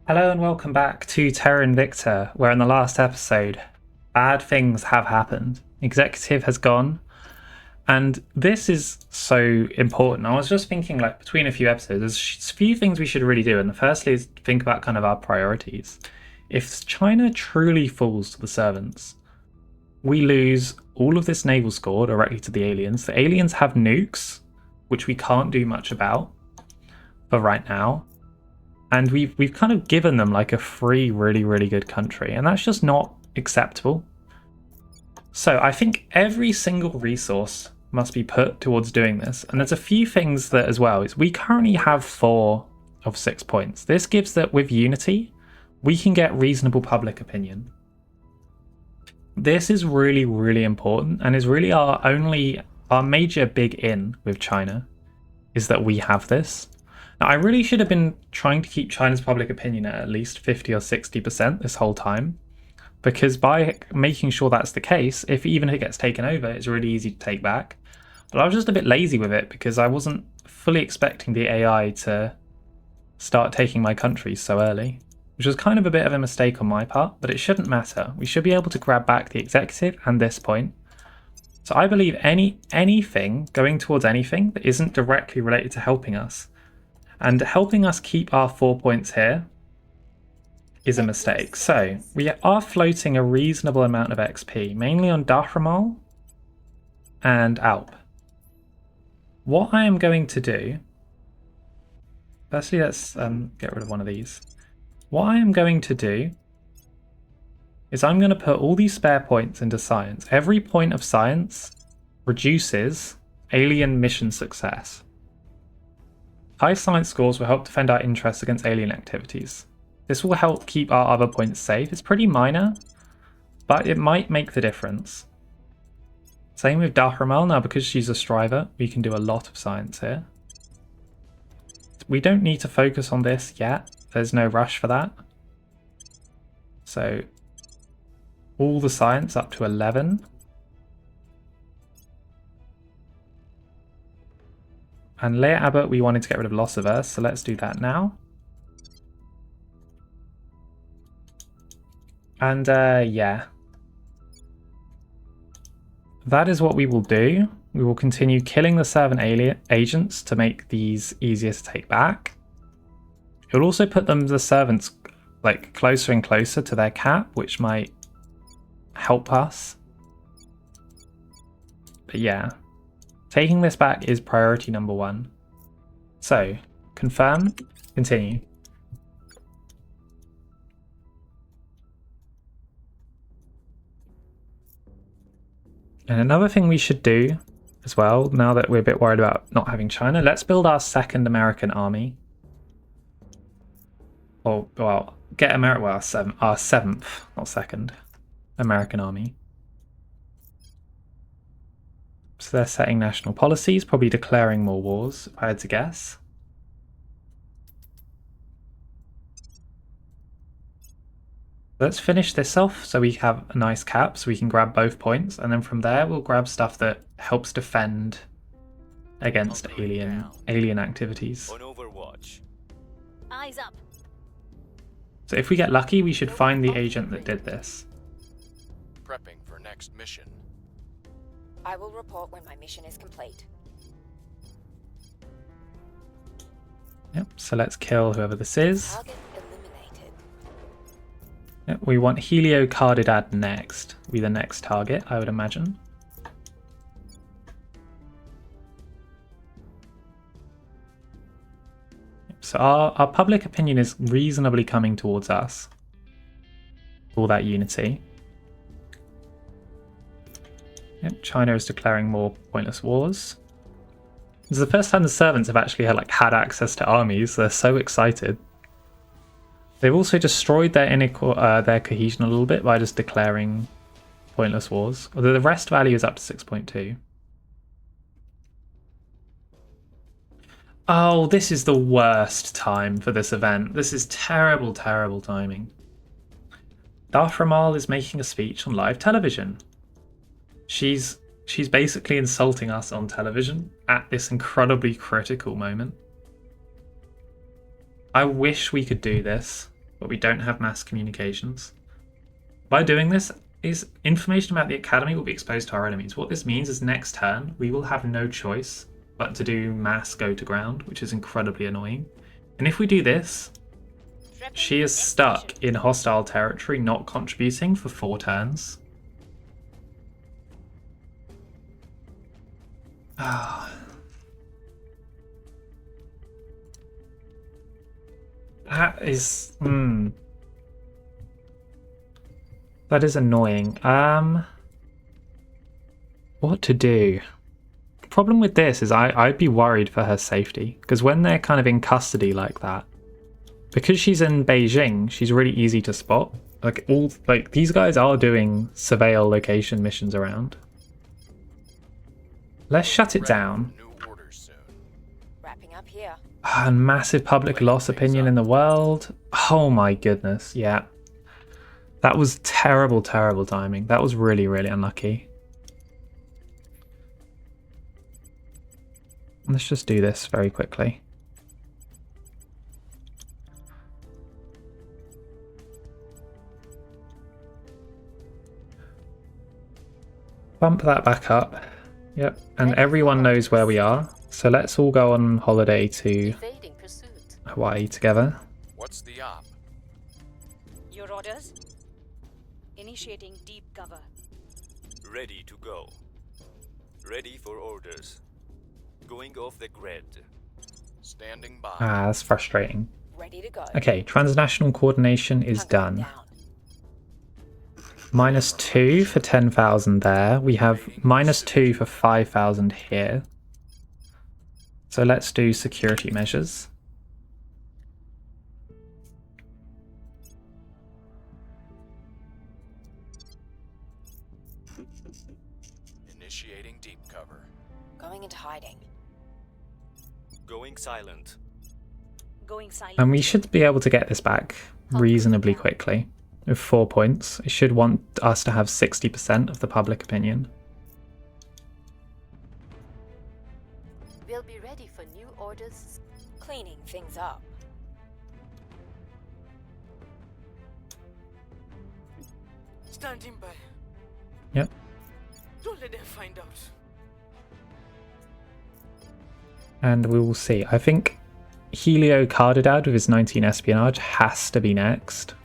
Hello and welcome back to Terra Invicta, where in the last episode, bad things have happened. Executive has gone, and this is so important. I was just thinking, like, between a few episodes, there's a few things we should really do, and the firstly is think about kind of our priorities. If China truly falls to the servants, we lose all of this naval score directly to the aliens. The aliens have nukes, which we can't do much about for right now. And we've kind of given them like a free, really good country, and that's just not acceptable. So I think every single resource must be put towards doing this. And there's a few things that as well is we currently have 4 of 6 points. This gives that with unity, we can get reasonable public opinion. This is really important and is really our major big in with China is that we have this. Now, I really should have been trying to keep China's public opinion at least 50 or 60% this whole time, because by making sure that's the case, even if it gets taken over, it's really easy to take back. But I was just a bit lazy with it because I wasn't fully expecting the AI to start taking my country so early, which was kind of a bit of a mistake on my part, but it shouldn't matter. We should be able to grab back the executive and this point. So I believe anything going towards anything that isn't directly related to helping us and helping us keep our 4 points here is a mistake. So we are floating a reasonable amount of XP, mainly on Dahramal and Alp. What I am going to do, firstly let's get rid of one of these. What I am going to do is I'm going to put all these spare points into science. Every point of science reduces alien mission success. High science scores will help defend our interests against alien activities. This will help keep our other points safe. It's pretty minor, but it might make the difference. Same with Dahramal. Now, because she's a striver, we can do a lot of science here. We don't need to focus on this yet. There's no rush for that. So, all the science up to 11. And Leia Abbott, we wanted to get rid of loss averse, so let's do that now. And yeah. That is what we will do. We will continue killing the servant alien agents to make these easier to take back. It will also put the servants like closer and closer to their cap, which might help us. But yeah. Taking this back is priority number 1. So, confirm, continue. And another thing we should do as well, now that we're a bit worried about not having China, let's build our second American army. Or, well, get America, well, our seventh, not second, American army. So they're setting national policies, probably declaring more wars, if I had to guess. Let's finish this off so we have a nice cap so we can grab both points, and then from there we'll grab stuff that helps defend against alien activities. On Overwatch. Eyes up. So if we get lucky, we should find the agent that did this. Prepping for next mission. I will report when my mission is complete. Yep, so let's kill whoever this is. Target eliminated. Yep, we want Helio Cardidad next. Be the next target, I would imagine. Yep, so our public opinion is reasonably coming towards us. All that unity. Yep, China is declaring more pointless wars. This is the first time the servants have actually had access to armies. They're so excited. They've also destroyed their cohesion a little bit by just declaring pointless wars. Although the rest value is up to 6.2. Oh, this is the worst time for this event. This is terrible timing. Dahramal is making a speech on live television. She's basically insulting us on television at this incredibly critical moment. I wish we could do this. but we don't have mass communications. By doing this, is information about the academy will be exposed to our enemies. What this means is next turn we will have no choice but to do mass go to ground, which is incredibly annoying. And if we do this, she is stuck in hostile territory, not contributing for 4 turns. Ah. That is... That is annoying. What to do? The problem with this is I'd be worried for her safety, because when they're kind of in custody like that, because she's in Beijing, she's really easy to spot. Like these guys are doing surveil location missions around. Let's shut it down. Wrapping up here. And massive public loss opinion in the world. Oh my goodness, yeah. That was terrible, terrible timing. That was really, really unlucky. Let's just do this very quickly. Bump that back up. Yep, and everyone knows where we are. So let's all go on holiday to Hawaii together. What's the op? Your orders? Initiating deep cover. Ready to go. Ready for orders. Going off the grid. Standing by. Ah, that's frustrating. Ready to go. Okay, transnational coordination is done. -2 for 10,000 there. We have -2 for 5,000 here. So let's do security measures. Initiating deep cover. Going into hiding. Going silent. Going silent. And we should be able to get this back reasonably quickly. With 4 points, it should want us to have 60% of the public opinion. We'll be ready for new orders. Cleaning things up. Standing by. Yep. Don't let them find out. And we will see. I think Helio Cardedad with his 19 espionage has to be next.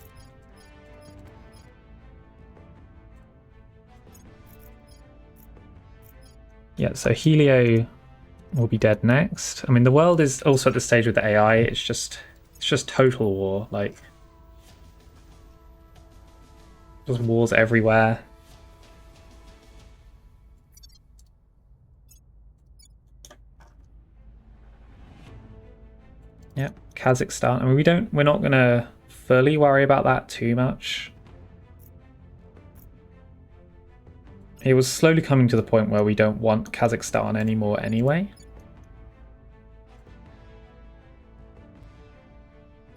Yeah, so Helio will be dead next. I mean, the world is also at the stage with the AI. It's just total war. Like, just wars everywhere. Yep, Kazakhstan. I mean, we're not gonna fully worry about that too much. It was slowly coming to the point where we don't want Kazakhstan anymore anyway.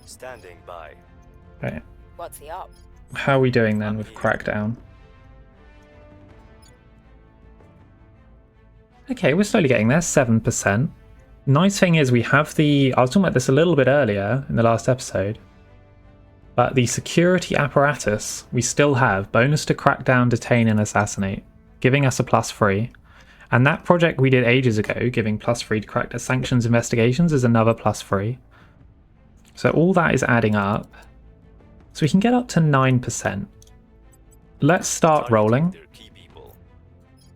Standing by. Right. What's the op? How are we doing then with Crackdown? Okay, we're slowly getting there, 7%. Nice thing is we have I was talking about this a little bit earlier in the last episode, but the security apparatus, we still have bonus to crackdown, detain and assassinate, giving us a +3. And that project we did ages ago, giving +3 to crack sanctions investigations, is another +3. So all that is adding up. So we can get up to 9%. Let's start rolling. Their key people.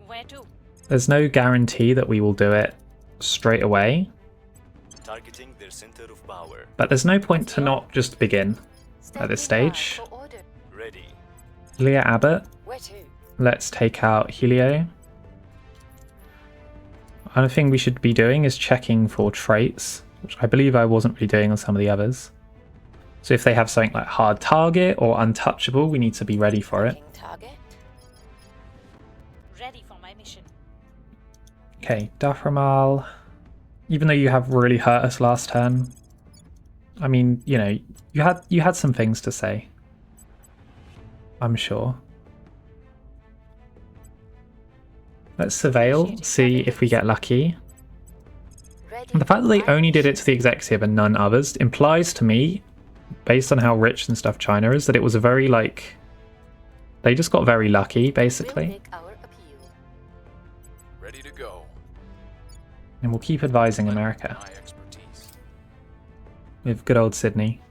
Where to? There's no guarantee that we will do it straight away, Targeting their center of power. but there's no point to not just begin at this stage. For order. Ready. Leah Abbott, Where to? let's take out Helio. Another thing we should be doing is checking for traits, which I believe I wasn't really doing on some of the others. So if they have something like hard target or untouchable, we need to be ready for it. King target. Ready for my mission. Okay, Daframal, even though you have really hurt us last turn, I mean, you know, you had some things to say, I'm sure. Let's surveil, see if we get lucky. Ready. And the fact that they only did it to the executive and none others implies to me based on how rich and stuff China is, that it was a very, like, they just got very lucky, We'll basically. make our appeal. Ready to go. And we'll keep advising Lend America my expertise. with good old Sydney.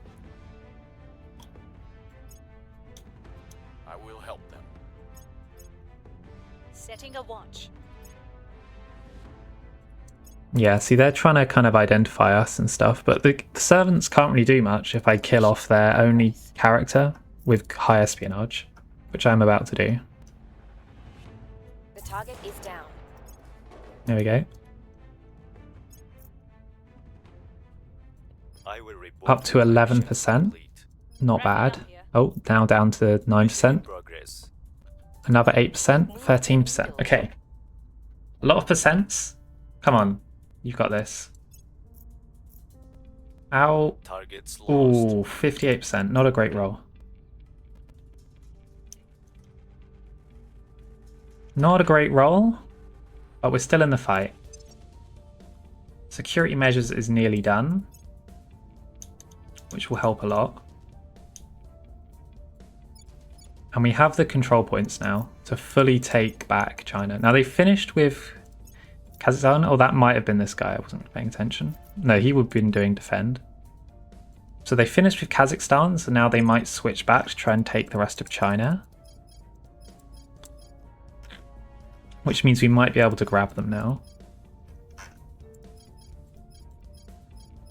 I will help them. Setting a watch. Yeah, see, they're trying to kind of identify us and stuff, but the servants can't really do much if I kill off their only character with high espionage, which I'm about to do. The target is down. There we go. I will report Up to when my mission is 11%. complete. Not Right bad. now, yeah. Oh, now down to Mission in 9%. progress. Another 8%, 13%. Okay. A lot of percents. Come on. You've got this. Ow. Targets lost. Ooh, 58%. Not a great roll. Not a great roll, but we're still in the fight. Security measures is nearly done, which will help a lot. And we have the control points now to fully take back China. Now they finished with Kazakhstan. Oh, that might have been this guy. I wasn't paying attention. No, he would have been doing defend. So they finished with Kazakhstan, so now they might switch back to try and take the rest of China. Which means we might be able to grab them now.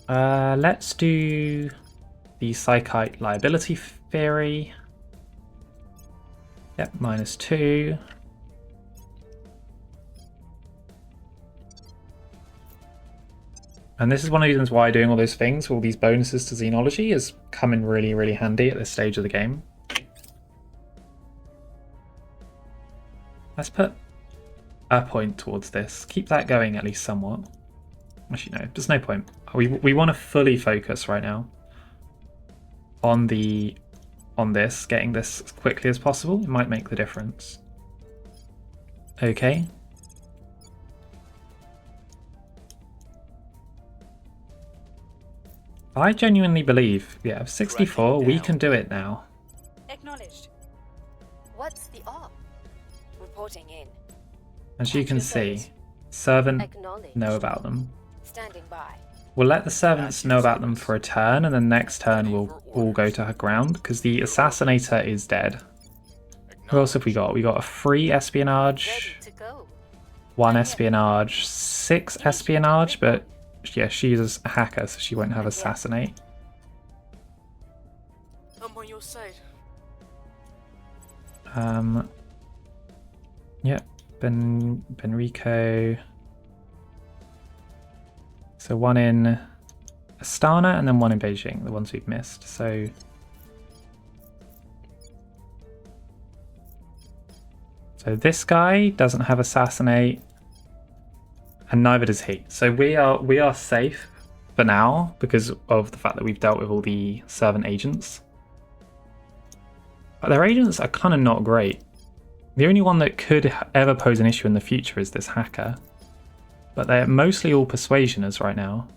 Let's do the Psychite liability theory. Yep, -2. And this is one of the reasons why doing all those things, all these bonuses to xenology, has come in really, really handy at this stage of the game. Let's put a point towards this. Keep that going at least somewhat. Actually, no, there's no point. We want to fully focus right now on this, getting this as quickly as possible. It might make the difference. Okay. I genuinely believe, yeah, 64, we can do it now. Acknowledged. What's the op? Reporting in. As you can see, servant Acknowledged. know about them. Standing by. We'll let the servants know about them for a turn, and then next turn we'll all go to ground, because the assassinator is dead. Who else have we got? We got a 3 espionage, Ready to go. 1 espionage, 6 espionage, but yeah, she's a hacker, so she won't have assassinate. I'm on your side. Yep, Benrico. So 1 in Astana and then 1 in Beijing, the ones we've missed. So this guy doesn't have assassinate, and neither does he. So we are safe for now because of the fact that we've dealt with all the servant agents. But their agents are kind of not great. The only one that could ever pose an issue in the future is this hacker. But they're mostly all persuasioners right now.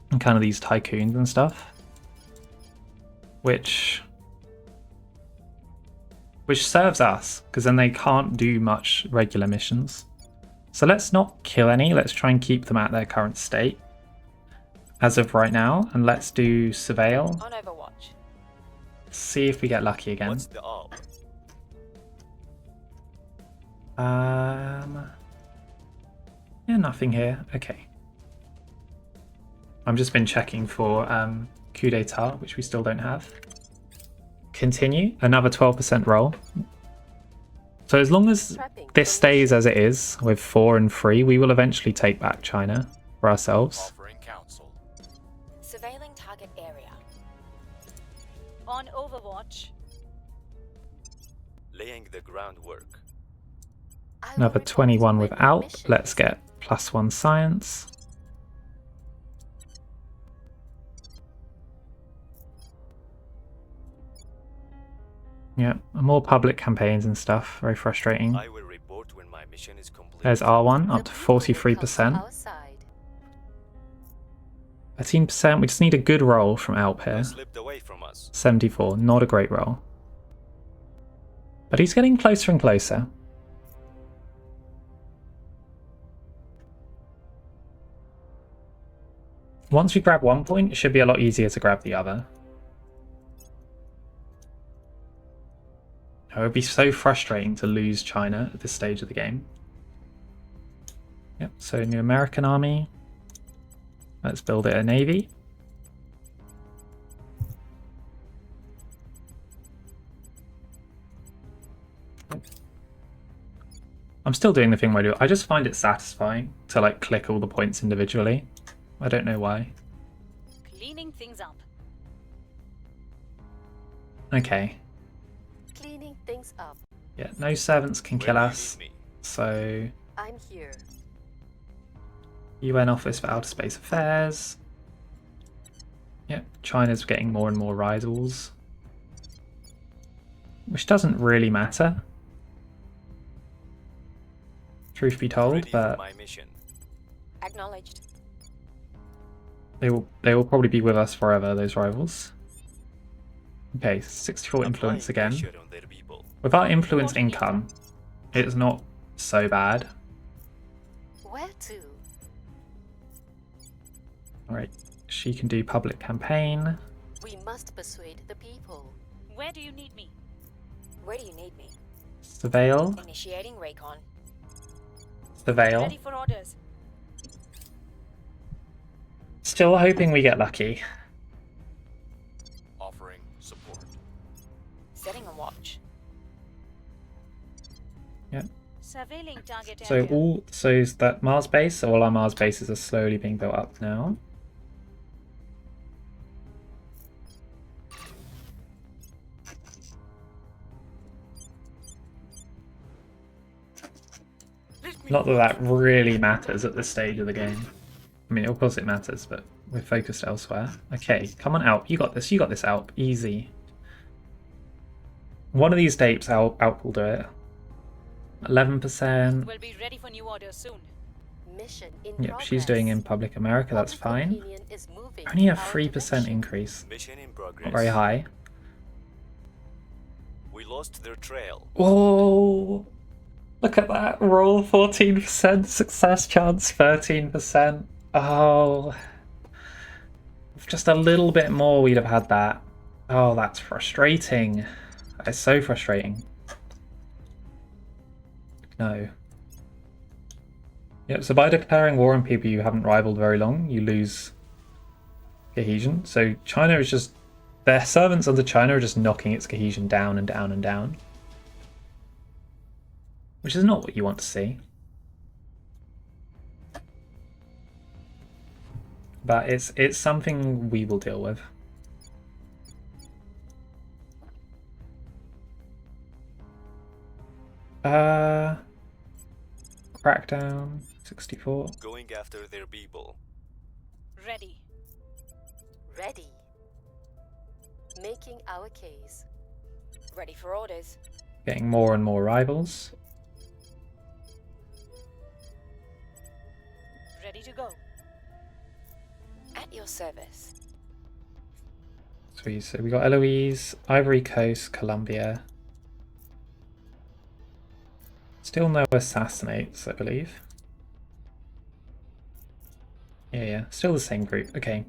And kind of these tycoons and stuff. Which serves us, because then they can't do much regular missions. So let's not kill any, let's try and keep them at their current state. As of right now, and let's do surveil. On Overwatch. See if we get lucky again. What's the op? Yeah, nothing here. Okay. I've just been checking for coup d'etat, which we still don't have. Continue. Another 12% roll. So as long as this stays as it is, with 4 and 3, we will eventually take back China for ourselves. Offering counsel. Surveilling target area. On Overwatch. Laying the groundwork. I will Another report 21 when without. mission Let's is get +1 science. Yeah, more public campaigns and stuff. Very frustrating. I will report when my mission is complete. There's R1 up The to blue will come to 43%. our side. 13%. We just need a good roll from Alp here. Slipped away from us. 74. Not a great roll. But he's getting closer and closer. Once we grab one point, it should be a lot easier to grab the other. It would be so frustrating to lose China at this stage of the game. Yep, so new American army. Let's build it a navy. I'm still doing the thing where I just find it satisfying to like click all the points individually. I don't know why. Cleaning things up. Okay. Cleaning things up. Yeah, no servants can kill Where do you us. need me? So I'm here. UN Office for Outer Space Affairs. Yep, China's getting more and more rivals. Which doesn't really matter. Truth be told, Ready for but my mission. Acknowledged. they will probably be with us forever, those rivals. Okay, 64 influence Applying again. pressure on their people. With our influence income, it's not so bad. Where to? Alright, she can do public campaign. We must persuade the people. Where do you need me? Where do you need me? Surveil. Initiating recon. Surveil. Ready for orders. Still hoping we get lucky. Offering support. Setting a watch. Yeah. Surveilling target So area. is that Mars base, so all our Mars bases are slowly being built up now. Not that that really matters at this stage of the game. I mean, of course it matters, but we're focused elsewhere. Okay, come on, Alp. You got this. You got this, Alp. Easy. One of these dates, Alp will do it. 11%. We'll be ready for new orders soon. Mission in Yep, she's doing in public America. That's Public fine. opinion is moving Only a in our 3% direction. increase. Mission in progress. Not very high. We lost their trail. Whoa! Look at that. Roll 14%. Success chance 13%. Oh. With just a little bit more, we'd have had that. Oh, that's frustrating. That is so frustrating. No. Yep, so by declaring war on people you haven't rivaled very long, you lose cohesion. So China is just... Their servants under China are just knocking its cohesion down and down and down. Which is not what you want to see. But it's something we will deal with. Crackdown 64. Going after their people. Ready. Ready. Making our case. Ready for orders. Getting more and more rivals. Ready to go. At your service. Sweet. So we got Eloise, Ivory Coast, Colombia. Still no assassinates, I believe. Yeah, still the same group. Okay.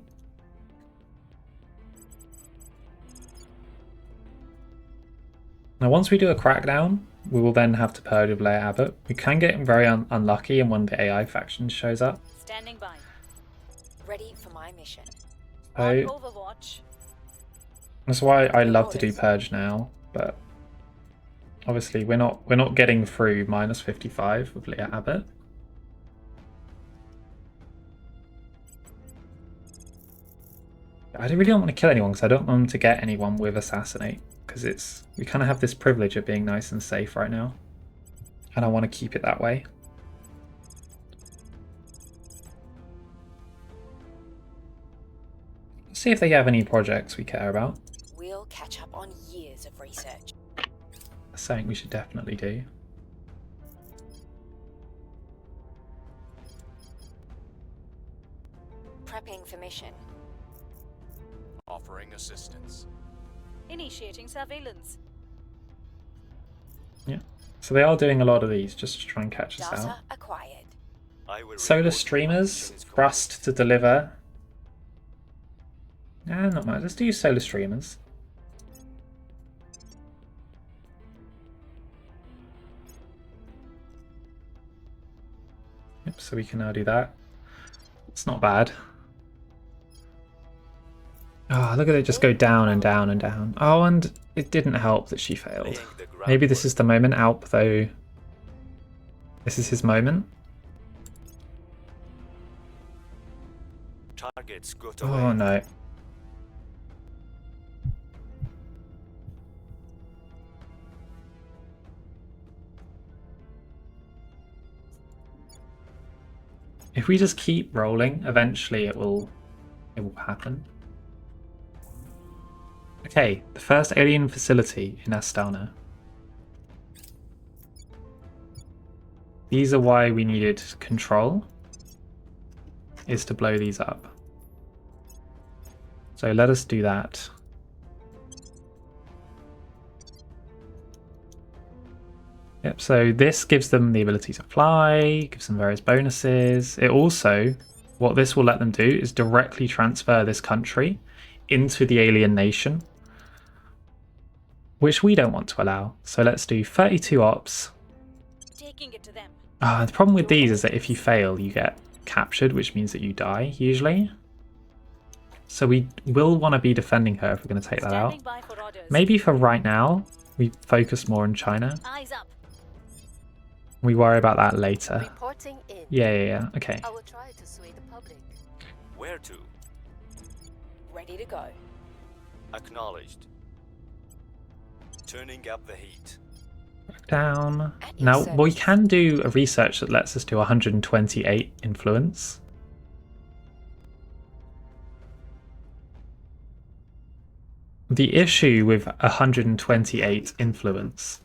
Now, once we do a crackdown, we will then have to purge with Leia Abbott. We can get very unlucky, and one of the AI factions shows up. Standing by. Ready for my mission. On So Overwatch. that's why I love to do purge now, but obviously we're not getting through minus 55 with Leia Abbott. I really don't want to kill anyone because I don't want them to get anyone with assassinate, because we kind of have this privilege of being nice and safe right now, and I want to keep it that way. Let's see if they have any projects we care about. We'll catch up on years of research. That's something we should definitely do. prepping for mission. Offering assistance. Initiating surveillance. Yeah. So they are doing a lot of these just to try and catch us Data out. acquired. I will Solar report when my streamers, mission is complete. thrust to deliver. Not much. Let's do solar streamers. Yep, so we can now do that. It's not bad. Oh, look at it just go down and down and down. Oh, and it didn't help that she failed. Laying the Maybe this groundwork. is the moment. Alp, though. This is his moment. Targets got away. Oh, no. If we just keep rolling, eventually it will happen. Okay, the first alien facility in Astana. These are why we needed control, is to blow these up. So let us do that. Yep, so this gives them the ability to fly, gives them various bonuses. It also, what this will let them do is directly transfer this country into the alien nation, which we don't want to allow. So let's do 32 ops. Taking it to them. The problem with these is that if you fail, you get captured, which means that you die, usually. So we will want to be defending her if we're going to take that out. Standing by for orders. Maybe for right now, we focus more on China. Eyes up. We worry about that later. Reporting in. Yeah. Okay. I will try to sway the public. Where to? Ready to go. Acknowledged. Turning up the heat. Down. At your Now, we service. can do a research that lets us do 128 influence. The issue with 128 influence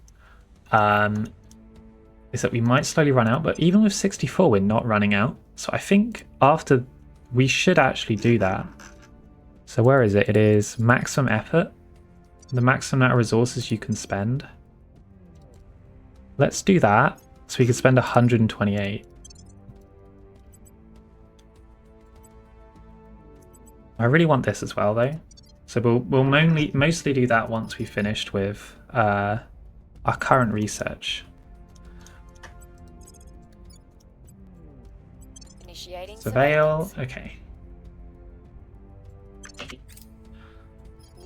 is that we might slowly run out, but even with 64 we're not running out. So I think after we should actually do that. So where is it? It is maximum effort. The maximum amount of resources you can spend. Let's do that so we can spend 128. I really want this as well though. So we'll mostly do that once we've finished with our current research. Initiating Surveil, surveillance. okay.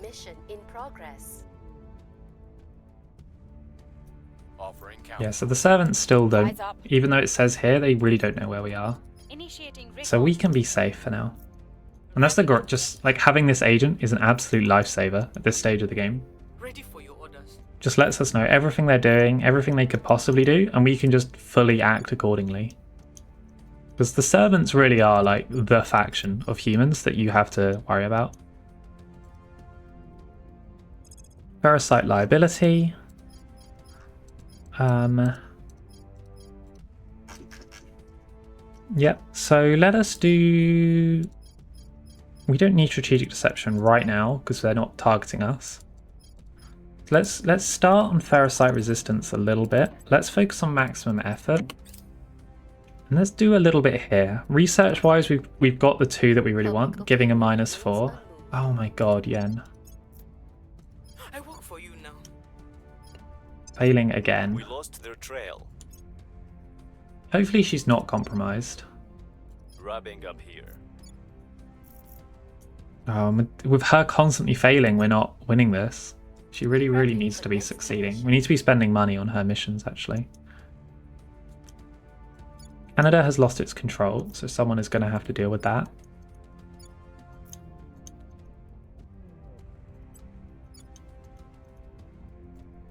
Mission in progress. Offering counsel. Yeah, so the servants still don't, Eyes up. even though it says here, they really don't know where we are. Initiating So we can be safe for now. And that's just like having this agent is an absolute lifesaver at this stage of the game. Ready for your orders. Just lets us know everything they're doing, everything they could possibly do, and we can just fully act accordingly. Because the servants really are like the faction of humans that you have to worry about. Parasite liability. Yep, so let us do... We don't need strategic deception right now because they're not targeting us. Let's start on Ferrocite resistance a little bit. Let's focus on maximum effort. And let's do a little bit here. Research wise, we've got the two that we really want, giving a -4. Oh my god, Yen. I work for you now. Failing We again. lost their trail. Hopefully she's not compromised. Wrapping up here. With her constantly failing, we're not winning this. She really needs to be succeeding. We need to be spending money on her missions, actually. Canada has lost its control, so someone is going to have to deal with that.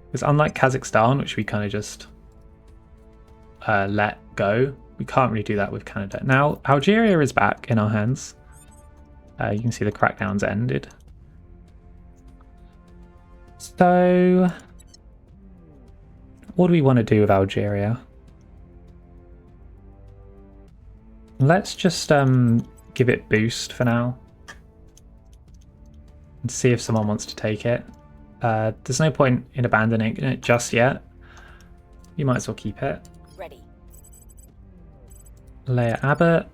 Because unlike Kazakhstan, which we kind of just let go, we can't really do that with Canada. Now, Algeria is back in our hands. You can see the crackdowns ended. So, what do we want to do with Algeria? Let's just give it boost for now. And see if someone wants to take it. There's no point in abandoning it just yet. You might as well keep it. Ready. Leia Abbott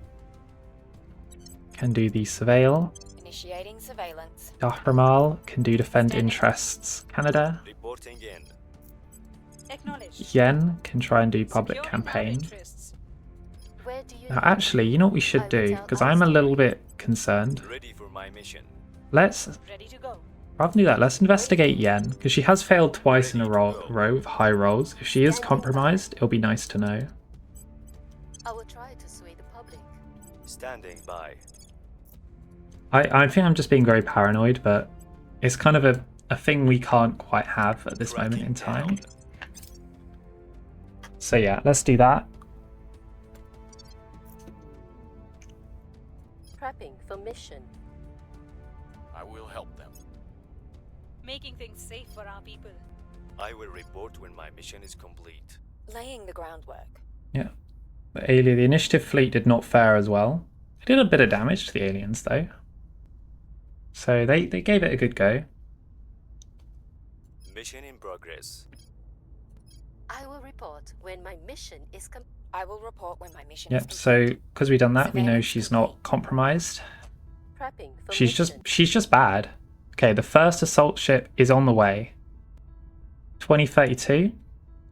can do the surveil. Initiating surveillance. Dahramal can do defend interests. Canada. Reporting in. Acknowledged. Yen can try and do public Securing our campaign. interests. Where do you Now, actually, you know what we should do? Because I'm a little bit concerned. Ready for my mission. Let's, Ready to go. rather than do that, let's investigate Yen. Because she has failed twice in a row with high rolls. If she is compromised, it'll be nice to know. I will try to sway the public. Standing by. I think I'm just being very paranoid, but it's kind of a thing we can't quite have at this moment in time. Tracking So yeah, let's do that. Prepping for mission. I will help them. Making things safe for our people. I will report when my mission is complete. Laying the groundwork. Yeah. The initiative fleet did not fare as well. It did a bit of damage to the aliens though. So they gave it a good go. Mission in progress. I will report when my mission is complete. I will report when my mission is Yep, complete. so because we've done that, we know she's not compromised. Prepping for She's mission. just bad. Okay, the first assault ship is on the way. 2032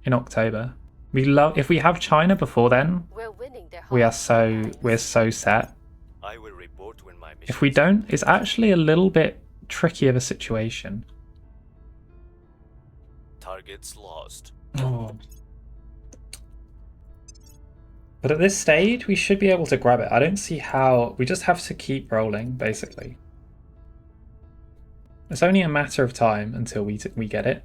in October. If we have China before then, We're winning their we're hearts and minds. so set. I will report when my mission If we is don't, it's actually a little bit tricky of a situation. Targets lost. Oh. But at this stage, we should be able to grab it. I don't see how. We just have to keep rolling, basically. It's only a matter of time until we get it.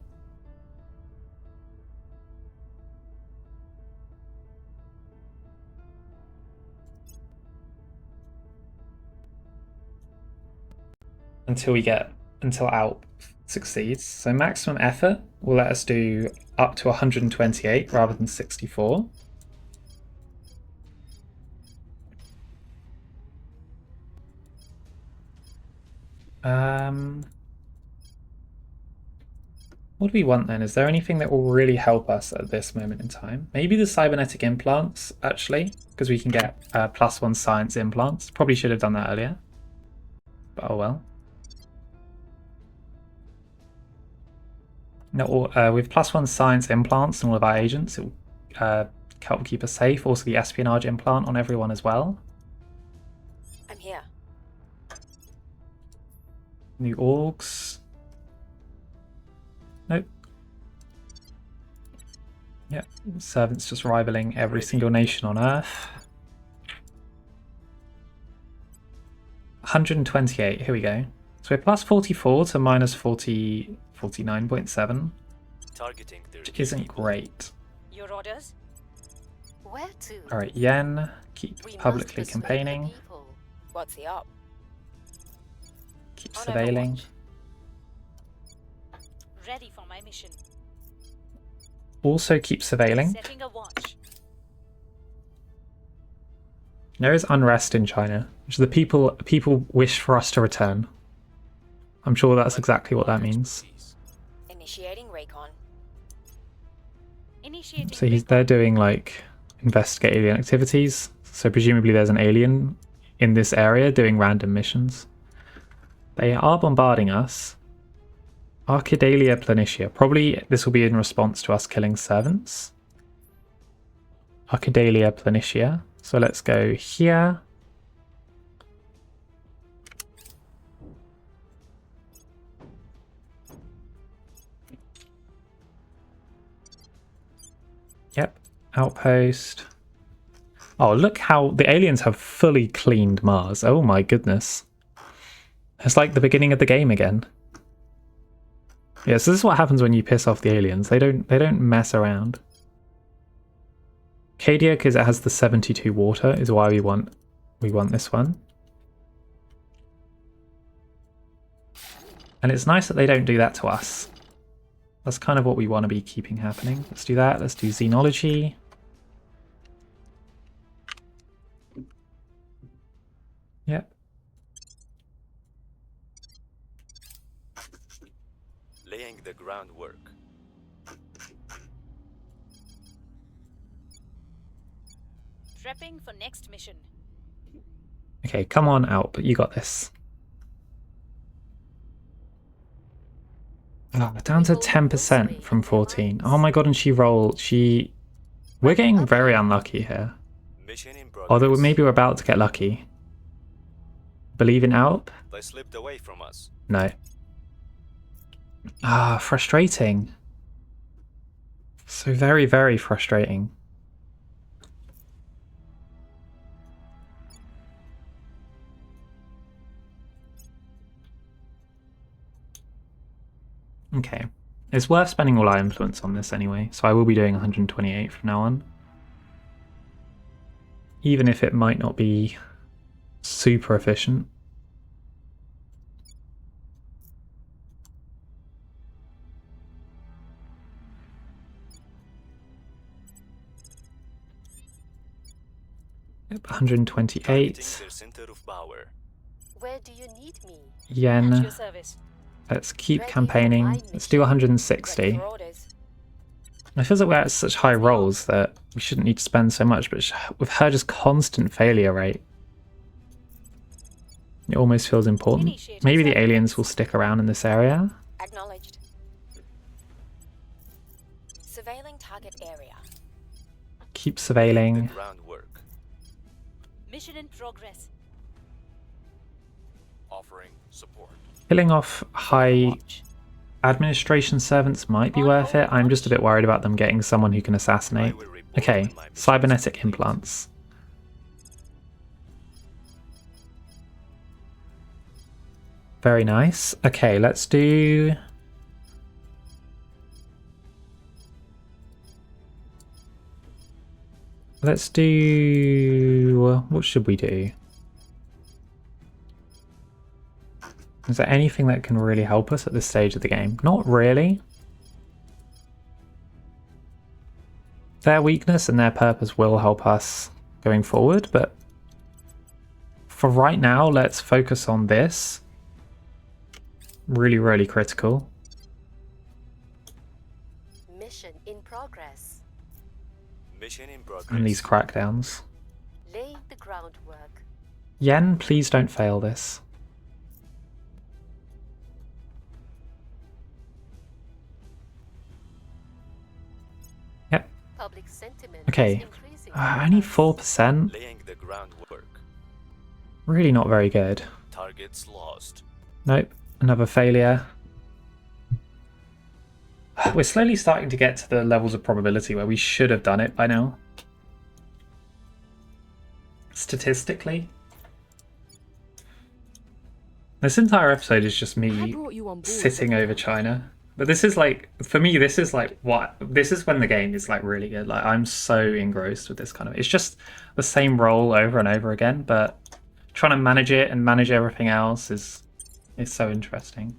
Until Alp succeeds. So maximum effort will let us do up to 128 rather than 64. What do we want then? Is there anything that will really help us at this moment in time? Maybe the cybernetic implants, actually, because we can get +1 science implants. Probably should have done that earlier. But oh well. No, with +1 science implants and all of our agents, it will help keep us safe. Also the espionage implant on everyone as well. I'm here. New orgs. Nope. Yep, servants just rivaling every single nation on Earth. 128, here we go. So we're +44 to -49.7, Targeting 30 which isn't people. great. Your orders? Where to? Alright, Yen, keep We must publicly persuade the campaigning, people. What's the up? keep On surveilling. Overwatch. Ready for my mission. Also keep surveilling. Setting a watch. There is unrest in China, which the people wish for us to return. I'm sure that's exactly what that means. Expertise. Initiating recon. Initiating. So they're doing like investigate alien activities. So presumably there's an alien in this area doing random missions. They are bombarding us. Archidalia planitia. Probably this will be in response to us killing servants. Archidalia planitia. So let's go here. Yep, outpost. Oh, look how the aliens have fully cleaned Mars. Oh my goodness. It's like the beginning of the game again. Yeah, so this is what happens when you piss off the aliens. They don't mess around. Cadia, because it has the 72 water, is why we want this one. And it's nice that they don't do that to us. That's kind of what we want to be keeping happening. Let's do that. Let's do xenology. Yep. Laying the groundwork. Prepping for next mission. Okay, come on out, but you got this. Oh, down to 10% from 14. Oh my god, and we're getting very unlucky here. Mission in progress. Although maybe we're about to get lucky. Believe in Alp? They slipped away from us. No. Ah, frustrating. So very, very frustrating. Okay. It's worth spending all our influence on this anyway, so I will be doing 128 from now on. Even if it might not be super efficient. Yep, 128. Their center of power. Where do you need me? At Yen. your service. Let's keep Ready for campaigning. my Let's do mission. 160. Ready for orders. It feels like we're at such high rolls that we shouldn't need to spend so much, but with her just constant failure rate, it almost feels important. Initiating Maybe the service. aliens will stick around in this area. Acknowledged. Surveilling target area. Keep The surveilling. groundwork. Mission in progress. Offering support. Killing off high Watch. administration servants might be worth it. I'm just a bit worried about them getting someone who can assassinate. I will report Okay, when my mission is cybernetic complete. implants. Very nice. Okay, let's do... Let's do... What should we do? Is there anything that can really help us at this stage of the game? Not really. Their weakness and their purpose will help us going forward, but for right now, let's focus on this. Really, really critical. Mission in progress. Mission in progress. And these crackdowns. Laying the groundwork. Yen, please don't fail this. Yep. Public sentiment Okay. is increasing. Only 4%. Laying the groundwork. Really not very good. Targets lost. Nope. Another failure. We're slowly starting to get to the levels of probability where we should have done it by now. Statistically. This entire episode is just me sitting over China. But this is like, for me, this is like what, this is when the game is like really good. Like I'm so engrossed with this kind of, it's just the same role over and over again, but trying to manage it and manage everything else is so interesting.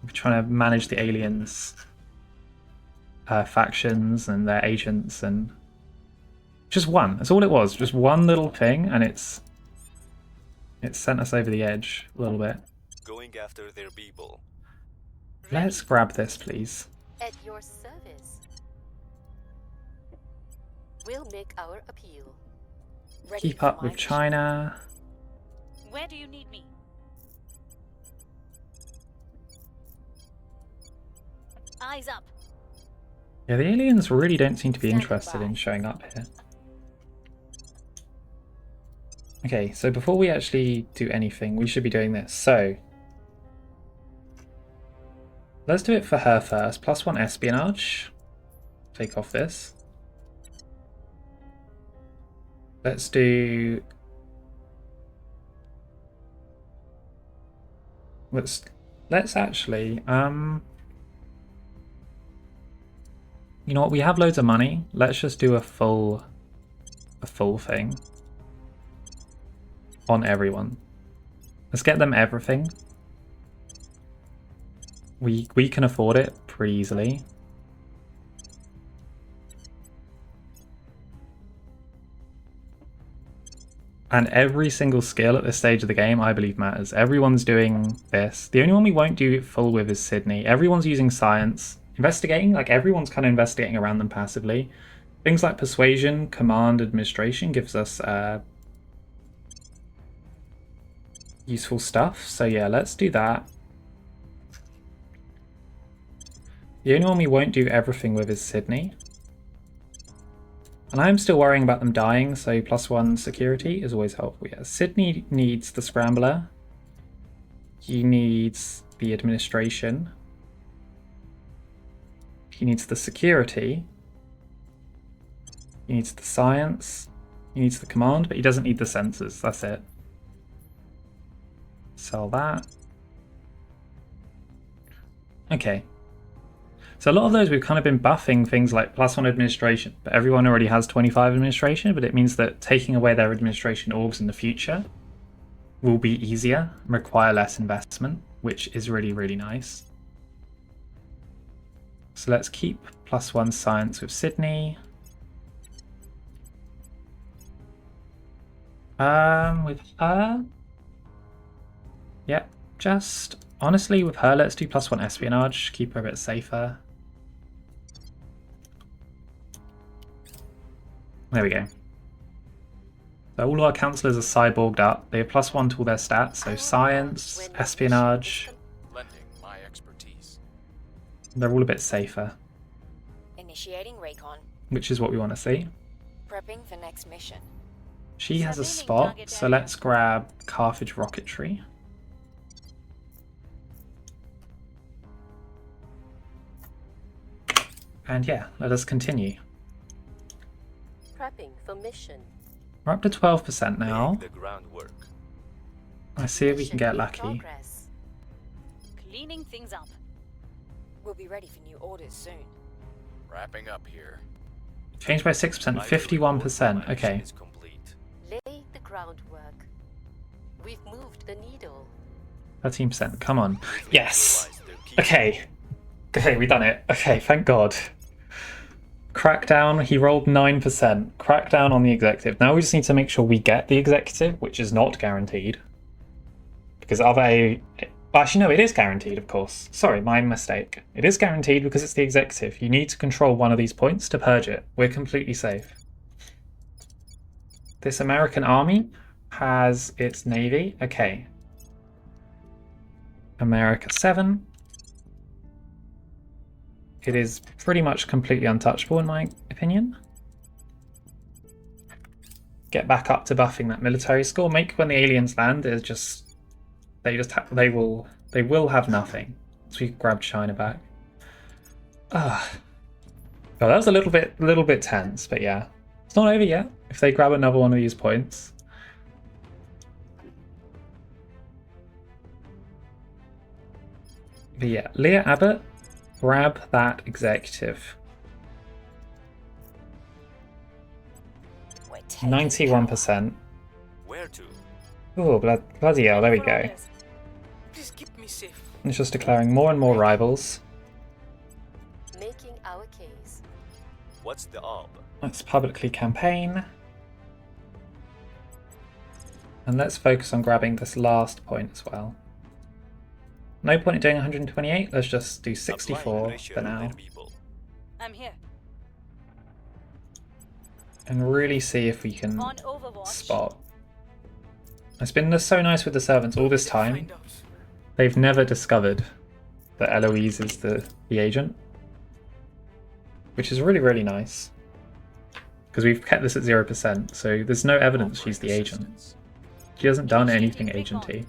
We're trying to manage the aliens, factions and their agents, and just one. That's all it was. Just one little thing, and it's sent us over the edge a little bit. Going after their people. Let's grab this, please. At your service. We'll make our appeal. Ready Keep for up my with mission. China. Where do you need me? Eyes up. Yeah, the aliens really don't seem to be Standing interested by. in showing up here. Okay, so before we actually do anything, we should be doing this. So, let's do it for her first. +1 espionage. Take off this. Let's do... Let's actually... You know what? We have loads of money. Let's just do a full thing on everyone. Let's get them everything. We can afford it pretty easily. And every single skill at this stage of the game, I believe, matters. Everyone's doing this. The only one we won't do it full with is Sydney. Everyone's using science. Investigating, like everyone's kind of investigating around them passively. Things like persuasion, command, administration gives us useful stuff. So yeah, let's do that. The only one we won't do everything with is Sydney. And I'm still worrying about them dying, so +1 security is always helpful. Yeah, Sydney needs the Scrambler. He needs the administration. He needs the security. He needs the science. He needs the command, but he doesn't need the sensors. That's it. Sell that. Okay. So a lot of those we've kind of been buffing things like +1 administration, but everyone already has 25 administration, but it means that taking away their administration orbs in the future will be easier, require less investment, which is really, really nice. So let's keep +1 science with Sydney. With her? Yeah, just honestly with her, let's do +1 espionage, keep her a bit safer. There we go. So all of our councilors are cyborged up. They have +1 to all their stats, so science, espionage. Lending my expertise. They're all a bit safer, Initiating recon. which is what we want to see. Prepping for next mission. She has a Surveilling spot, target so area. let's grab Carthage rocketry. And yeah, let us continue. Prepping for mission. We're up to 12% now. Laying the groundwork. Let's see if we can Mission get in lucky. progress. Cleaning things up. We'll be ready for new orders soon. Wrapping up here. Changed by 6%, Library report for my 51%. mission Okay. is complete. Lay the groundwork. We've moved the needle. 13%. Come on. Yes. Neutralize their key. Okay. Okay, we done it. Okay, thank God. Crackdown, he rolled 9%. Crackdown on the executive. Now we just need to make sure we get the executive, which is not guaranteed. Because actually, no, it is guaranteed, of course. Sorry, my mistake. It is guaranteed because it's the executive. You need to control one of these points to purge it. We're completely safe. This American army has its navy. Okay. America 7. It is pretty much completely untouchable in my opinion. Get back up to buffing that military score. Make when the aliens land, they will have nothing. So we grab China back. Oh, that was a little bit tense, but yeah. It's not over yet. If they grab another one of these points. But yeah, Leah Abbott, grab that executive. We're taking 91%. Where to? Oh, bloody hell, there we For go. orders. Please keep me safe. It's just declaring more and more rivals. Making our case. What's the ob? Let's publicly campaign. And let's focus on grabbing this last point as well. No point in doing 128, let's just do 64 Applying pressure for on now. their people. I'm here. And really see if we can On Overwatch. spot. It's been so nice with the servants all this time. Find out. They've never discovered that Eloise is the agent. Which is really, really nice. Because we've kept this at 0%, so there's no evidence she's the agent. Assistance. She hasn't done anything agenty.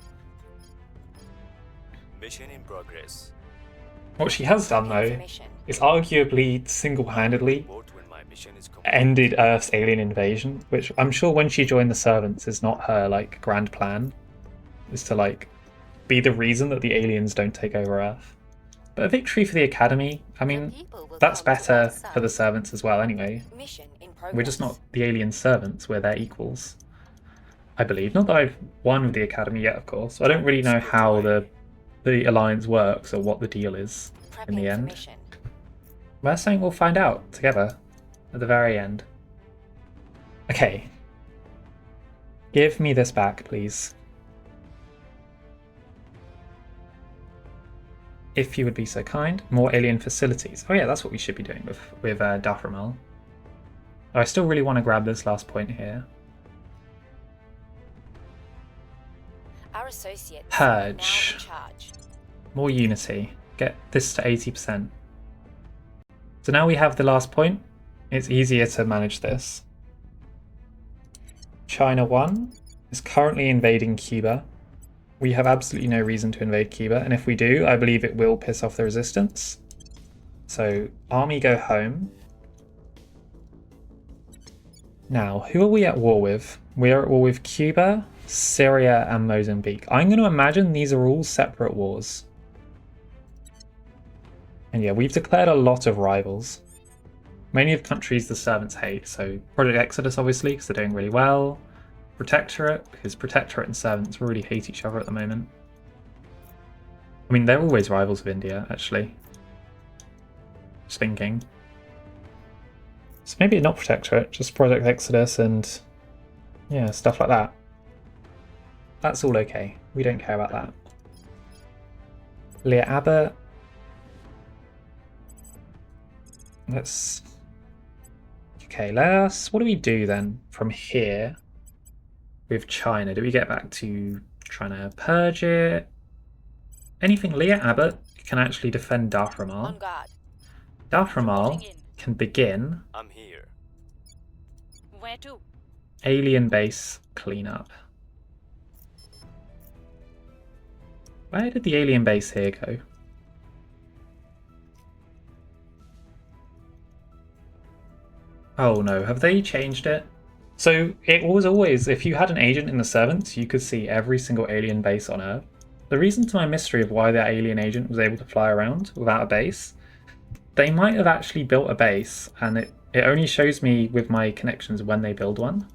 Mission in progress. What she has done though information. is arguably single-handedly Report when my mission is complete. ended Earth's alien invasion, which I'm sure when she joined the servants is not her like grand plan, is to like be the reason that the aliens don't take over Earth. But a victory for the Academy, I mean, People will that's come to better our for the side. servants as well anyway. Mission in progress. We're just not the alien servants, we're their equals. I believe. Not that I've won with the Academy yet, of course. I don't really know how the alliance works or what the deal is in Prepping the for end. mission. We're saying we'll find out together at the very end. Okay. Give me this back, please. If you would be so kind. More alien facilities. Oh yeah, that's what we should be doing with Daframal. Oh, I still really want to grab this last point here. Our associates Purge. now in charge. More unity. Get this to 80%. So now we have the last point. It's easier to manage this. China 1 is currently invading Cuba. We have absolutely no reason to invade Cuba, and if we do, I believe it will piss off the resistance. So, army go home. Now, who are we at war with? We are at war with Cuba, Syria, and Mozambique. I'm going to imagine these are all separate wars. And yeah, we've declared a lot of rivals. Many of the countries the servants hate, so Project Exodus obviously, because they're doing really well. Protectorate, because Protectorate and servants really hate each other at the moment. I mean, they're always rivals of India, actually. Just thinking. So maybe not Protectorate, just Project Exodus and yeah, stuff like that. That's all okay. We don't care about that. Leah Abbott. Let's... Okay, what do we do then from here with China? Do we get back to trying to purge it? Anything? Leah Abbott can actually defend Daframal. On guard. Daframal Reporting in. can begin I'm here. Where to? alien base cleanup. Where did the alien base here go? Oh no, have they changed it? So it was always, if you had an agent in the servants, you could see every single alien base on Earth. The reason to my mystery of why that alien agent was able to fly around without a base, they might have actually built a base, and it only shows me with my connections when they build one.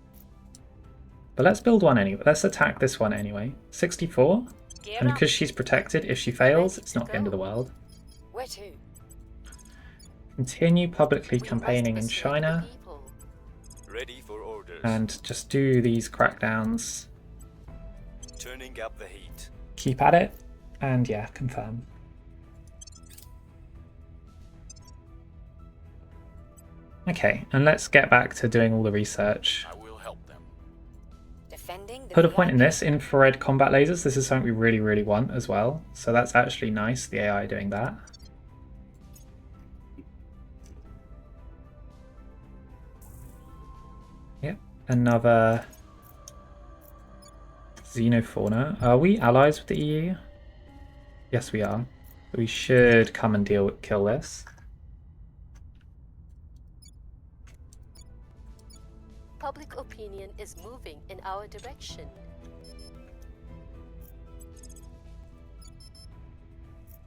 But let's build one anyway. Let's attack this one anyway. 64, Gear and up. because she's protected, if she fails, it's not the end of the world. Where to? Continue publicly We campaigning in must persuade China, the people. Ready for orders. and just do these crackdowns. Turning up the heat. Keep at it, and yeah, confirm. Okay, and let's get back to doing all the research. I will help them. Defending the Put a point in VIP. this, infrared combat lasers. This is something we really, really want as well. So that's actually nice, the AI doing that. Yep, another xenofauna. Are we allies with the EU? Yes, we are. We should come and kill this. Public opinion is moving in our direction.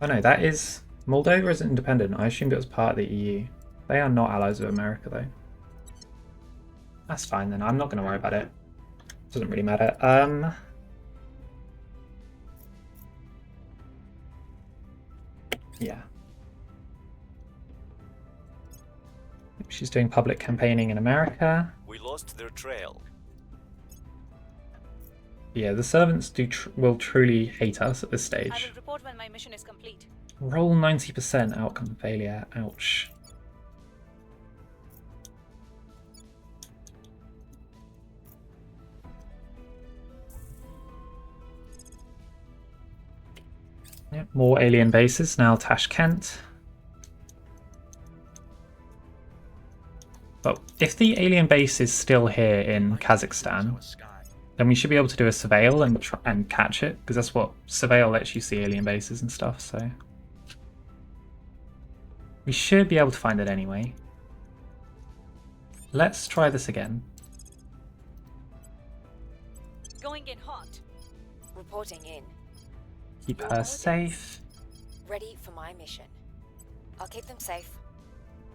Oh no, that is... Moldova is independent. I assumed it was part of the EU. They are not allies of America though. That's fine then, I'm not going to worry about it. Doesn't really matter. Yeah. She's doing public campaigning in America. We lost their trail. Yeah, the servants will truly hate us at this I stage. will report when my mission is complete. Roll 90%, outcome failure. Ouch. Yep, more alien bases, now Tashkent. But if the alien base is still here in Kazakhstan, then we should be able to do a surveil and catch it, because that's what surveil lets you see alien bases and stuff, so... We should be able to find it anyway. Let's try this again. Going in hot. Reporting in. Keep her safe. Ready for my mission. I'll keep them safe.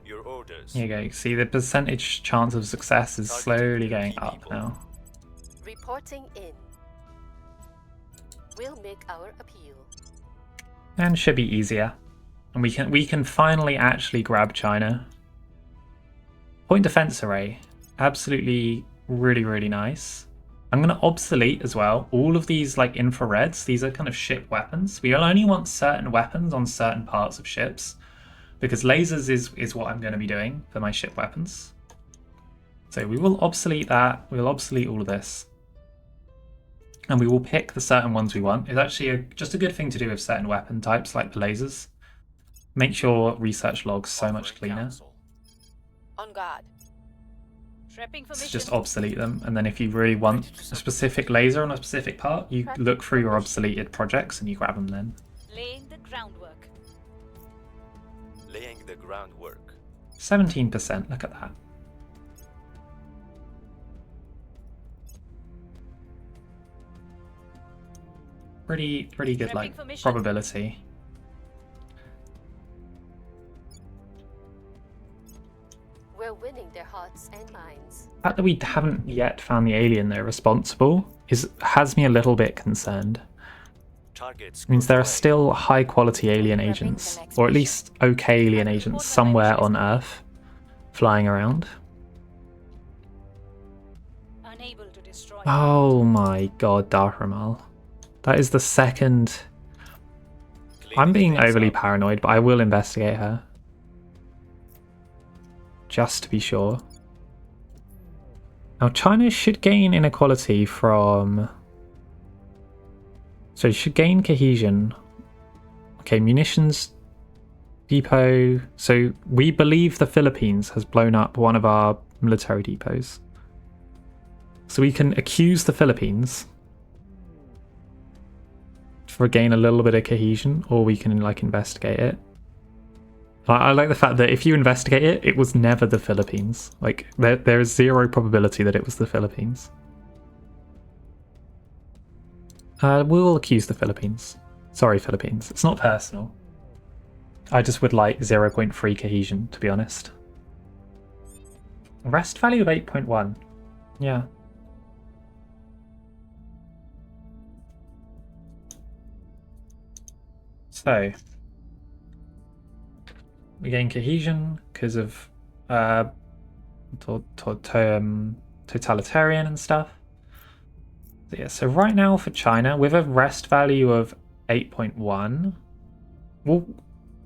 Your orders. Here you go. See, the percentage chance of success is slowly going up now. Reporting in. We'll make our appeal. And should be easier. And we can finally actually grab China. Point defense array. Absolutely really, really nice. I'm going to obsolete as well all of these like infrareds. These are kind of ship weapons. We only want certain weapons on certain parts of ships, because lasers is what I'm going to be doing for my ship weapons. So we will obsolete that. We'll obsolete all of this. And we will pick the certain ones we want. It's actually just a good thing to do with certain weapon types like the lasers. Makes your research logs so much Offering cleaner. counsel. On guard. Prepping for So mission. just obsolete them, and then if you really want a specific laser on a specific part, you look through your obsoleted projects and you grab them then. Laying the groundwork. Laying the groundwork. 17%, look at that. Pretty good like probability. We're winning their hearts and minds. The fact that we haven't yet found the alien they're responsible has me a little bit concerned. Targets Means there are confirmed. still high quality alien agents, or at least okay alien agents somewhere on Earth flying around. Unable to destroy. Oh my god, Dahramal. That is the second. I'm being Cleaning overly things up. paranoid, but I will investigate her. Just to be sure. Now, China should gain inequality from... So, it should gain cohesion. Okay, munitions depot. So, we believe the Philippines has blown up one of our military depots. So, we can accuse the Philippines to regain a little bit of cohesion, or we can, like, investigate it. I like the fact that if you investigate it, it was never the Philippines. Like, there is zero probability that it was the Philippines. We'll accuse the Philippines. Sorry, Philippines. It's not personal. I just would like 0.3 cohesion, to be honest. Rest value of 8.1. Yeah. So... we gain cohesion because of totalitarian and stuff. So yeah, so right now for China, with a rest value of 8.1,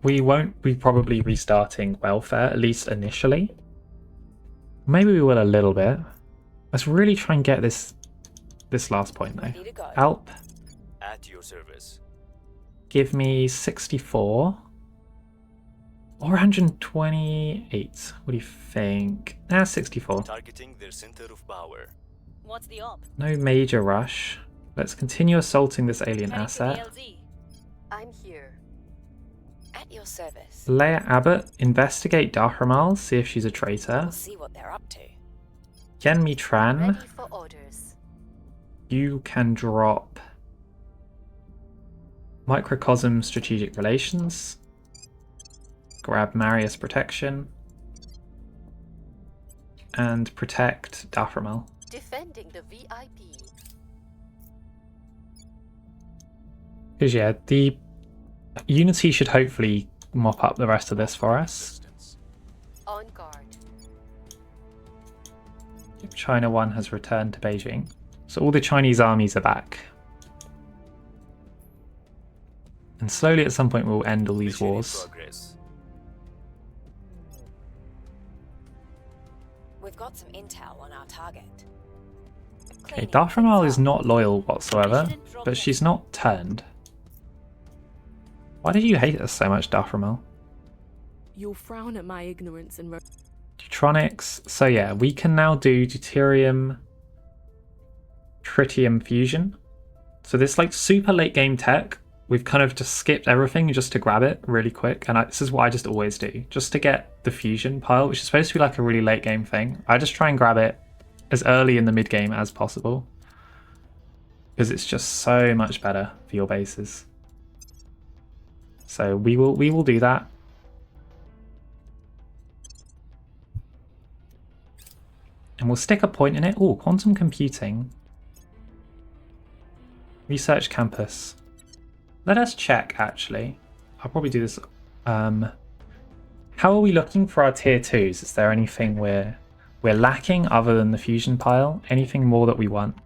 we won't be probably restarting welfare, at least initially. Maybe we will a little bit. Let's really try and get this last point though. Ready to go. Alp, At your service. give me 64. Or 128. What do you think? 64. Targeting their center of power. What's the op? No major rush. Let's continue assaulting this alien Heading to the asset. LZ. I'm here. At your service. Leia Abbott, investigate Dahramal, see if she's a traitor. We'll see what they're up to. Yenmi Tran, Ready for orders. you can drop Microcosm Strategic Relations. Grab Marius Protection. And protect Dahramal. Defending the VIP. Because yeah, the Unity should hopefully mop up the rest of this for us. Resistance. On guard. China 1 has returned to Beijing. So all the Chinese armies are back. And slowly at some point we'll end all these Mission in wars. progress. We've got some intel on our target. Okay, Cleaning Dahramal things is up. not loyal whatsoever, but she's not turned. Why did you hate us so much, Dahramal? You'll frown at my ignorance and Deutronics. So yeah, we can now do deuterium tritium fusion. So this like super late game tech, we've kind of just skipped everything just to grab it really quick. And this is what I just always do, just to get the fusion pile, which is supposed to be like a really late game thing. I just try and grab it as early in the mid game as possible, because it's just so much better for your bases. So we will do that. And we'll stick a point in it. Oh, quantum computing. Research campus. Let us check, actually. I'll probably do this. How are we looking for our tier 2s? Is there anything we're lacking other than the fusion pile? Anything more that we want?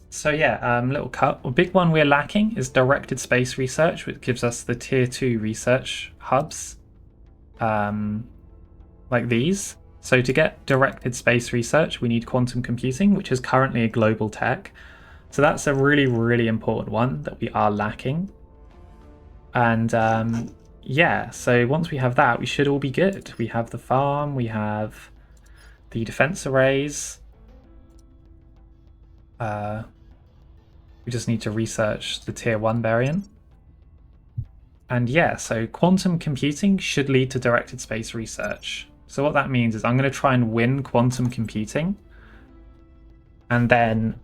So yeah, little cut. A big one we're lacking is directed space research, which gives us the tier 2 research hubs, like these. So to get directed space research, we need quantum computing, which is currently a global tech. So that's a really, really important one that we are lacking. And yeah, so once we have that, we should all be good. We have the farm, we have the defense arrays. We just need to research the tier 1 variant. And yeah, so quantum computing should lead to directed space research. So what that means is I'm going to try and win quantum computing and then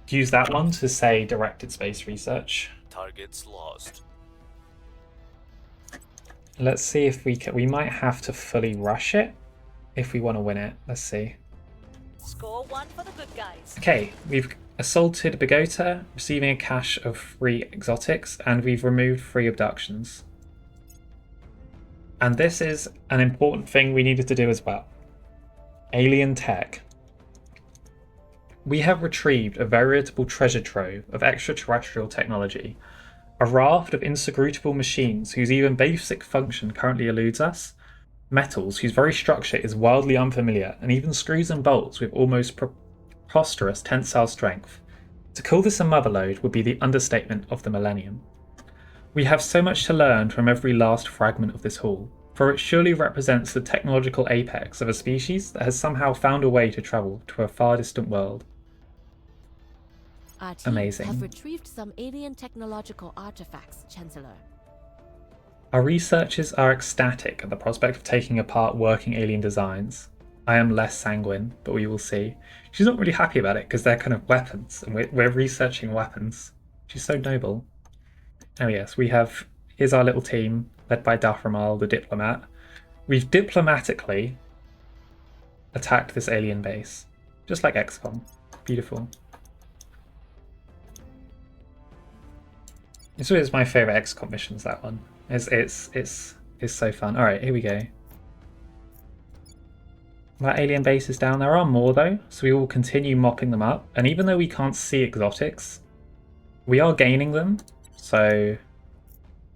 use that one to say directed space research. Targets lost. Let's see if we might have to fully rush it if we want to win it. Let's see. Score 1 for the good guys. Okay, we've assaulted Bogota, receiving a cache of free exotics, and we've removed free abductions. And this is an important thing we needed to do as well. Alien tech. We have retrieved a veritable treasure trove of extraterrestrial technology, a raft of inscrutable machines whose even basic function currently eludes us, metals whose very structure is wildly unfamiliar, and even screws and bolts with almost preposterous tensile strength. To call this a motherlode would be the understatement of the millennium. We have so much to learn from every last fragment of this haul, for it surely represents the technological apex of a species that has somehow found a way to travel to a far distant world. Our team Amazing. have retrieved some alien technological artifacts, Chancellor. Our researchers are ecstatic at the prospect of taking apart working alien designs. I am less sanguine, but we will see. She's not really happy about it because they're kind of weapons, and we're researching weapons. She's so noble. Oh yes, here's our little team, led by Daframal, the diplomat. We've diplomatically attacked this alien base, just like XCOM. Beautiful. This is my favourite XCOM missions, that one. It's so fun. Alright, here we go. That alien base is down. There are more though, so we will continue mopping them up. And even though we can't see exotics, we are gaining them. So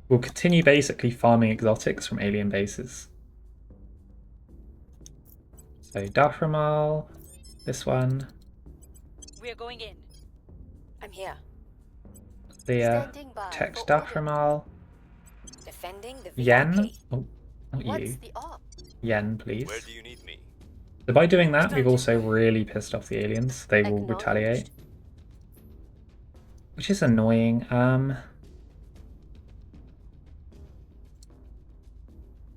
we'll continue basically farming exotics from alien bases. So Daframal, this one. We're going in. I'm here. The Standing by text for order. Daframal. Defending the Yen. VIP. Oh, not What's you. the op? Yen, please. Where do you need me? So by doing that, we've also really pissed off the aliens. They will retaliate. Which is annoying.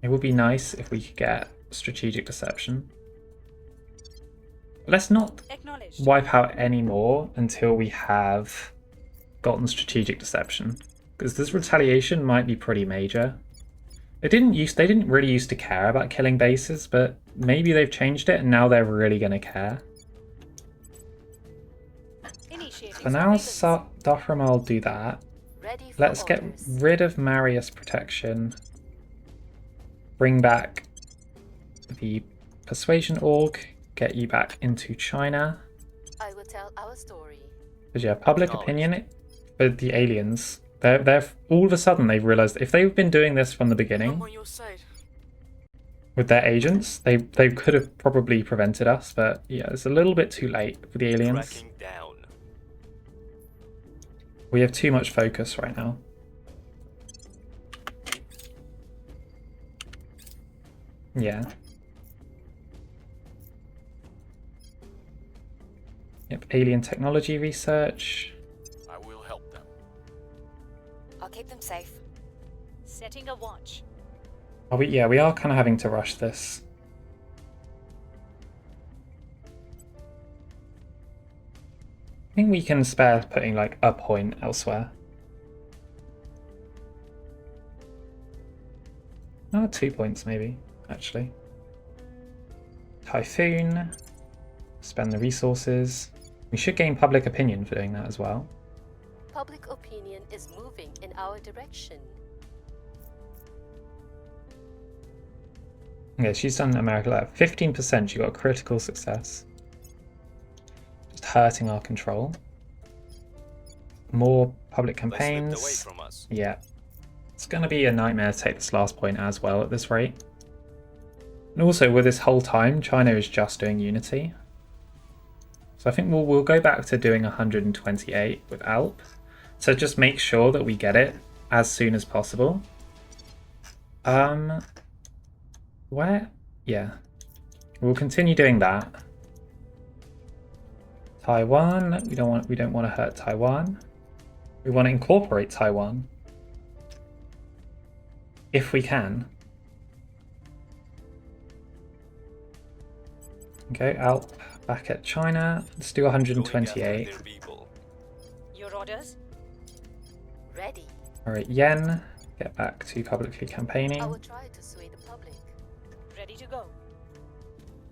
It would be nice if we could get strategic deception. Let's not Acknowledged. wipe out any more until we have gotten strategic deception, because this retaliation might be pretty major. They didn't really used to care about killing bases, but maybe they've changed it and now they're really going to care. Initiating For now, surveillance. Daframal will do that. Ready for Let's get orders. rid of Marius protection. Bring back the Persuasion Org. Get you back into China. I will tell our story. Because yeah, public opinion for the aliens. They're all of a sudden they've realised if they've been doing this from the beginning on your side. with their agents, they could have probably prevented us. But yeah, it's a little bit too late for the aliens. Tracking down. We have too much focus right now. Yeah. Yep, alien technology research. I will help them. I'll keep them safe. Setting a watch. Oh, we are kind of having to rush this. I think we can spare putting like a point elsewhere. Oh, 2 points maybe, actually. Typhoon. Spend the resources. We should gain public opinion for doing that as well. Public opinion is moving in our direction. Okay, she's done America Lab. 15%, she got a critical success. Just hurting our control. More public They slipped away campaigns. from us. Yeah. It's going to be a nightmare to take this last point as well at this rate. And also, with this whole time, China is just doing unity. So I think we'll go back to doing 128 with Alp. So just make sure that we get it as soon as possible. Where? Yeah. We'll continue doing that. Taiwan, we don't want to hurt Taiwan. We want to incorporate Taiwan. If we can. Okay, Alp back at China. Let's do Going after 128. their people. Your orders? Ready. Alright, Yen, get back to publicly campaigning. I will try to sway the public. Ready to go.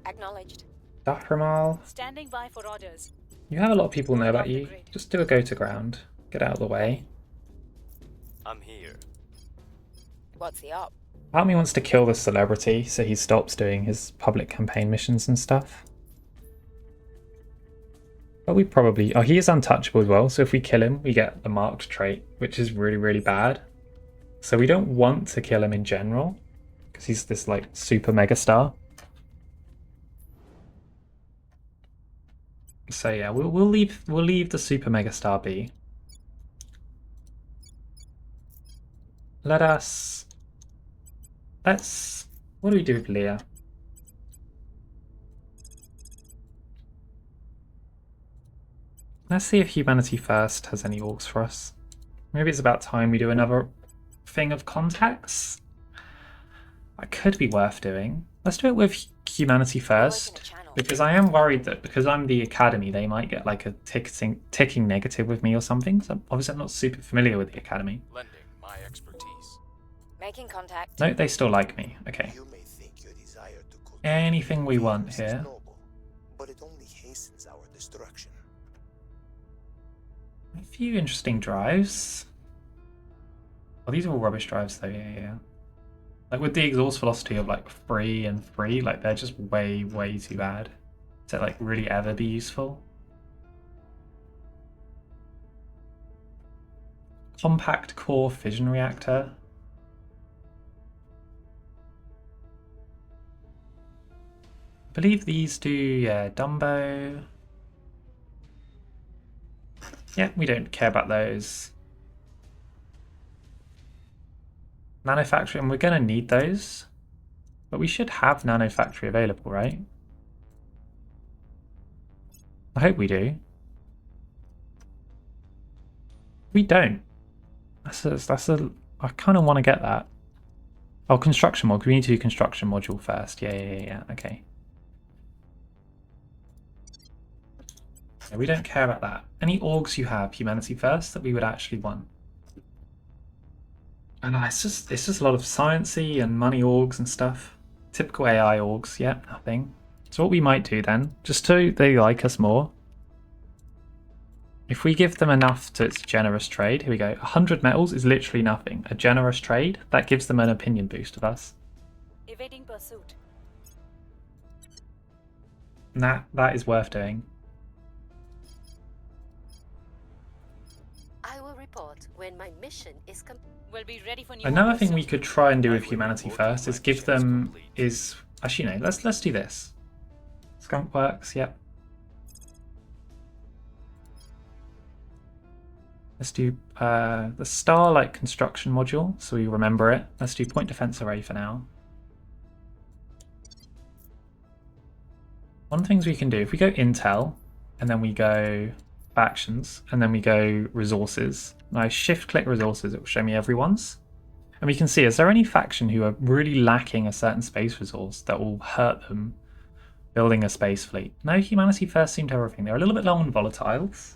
Acknowledged. Dahramal, Standing by for orders. you have a lot of people know about Off the you. grid. Just do a go to ground. Get out of the way. I'm here. What's the op? Part of me wants to kill this celebrity so he stops doing his public campaign missions and stuff. But we probably... Oh, he is untouchable as well, so if we kill him, we get the marked trait, which is really, really bad. So we don't want to kill him in general, because he's this, like, super mega star. So yeah, we'll leave the super mega star be. Let's... What do we do with Leah? Let's see if Humanity First has any orcs for us. Maybe it's about time we do another thing of contacts. That could be worth doing. Let's do it with Humanity First, because I am worried that because I'm the Academy, they might get like a ticking negative with me or something. So obviously I'm not super familiar with the Academy. Lending my expertise. Making contact. No, they still like me. Okay. You may think your desire to cultivate Anything we want dreams is here. noble, but it only hastens our destruction. A few interesting drives. Oh, these are all rubbish drives though, yeah. Like with the exhaust velocity of like 3 and 3, like they're just way, way too bad to like really ever be useful. Compact core fission reactor. I believe these do, yeah, Dumbo. Yeah, we don't care about those. Nanofactory, and we're going to need those. But we should have Nanofactory available, right? I hope we do. We don't. I kind of want to get that. Oh, construction module. We need to do construction module first. Yeah. Okay. Yeah, we don't care about that. Any orgs you have, Humanity First, that we would actually want? I know, it's just a lot of sciencey and money orgs and stuff. Typical AI orgs, yeah, nothing. So what we might do then, just so they like us more, if we give them enough to its generous trade, here we go, 100 metals is literally nothing. A generous trade, that gives them an opinion boost of us. Evading pursuit. And that is worth doing. I will report when my mission is complete. We'll be ready for new Another orders thing we soon. could try and do I with will Humanity report First when is my give mission is them complete. actually no, let's do this. Skunk works, yep. Let's do the Starlight construction module, so we remember it. Let's do point defense array for now. One of the things we can do, if we go Intel, and then we go factions, and then we go resources, and I shift click resources, it will show me everyone's. And we can see, is there any faction who are really lacking a certain space resource that will hurt them building a space fleet? No, Humanity First seem to have everything. They're a little bit low on volatiles.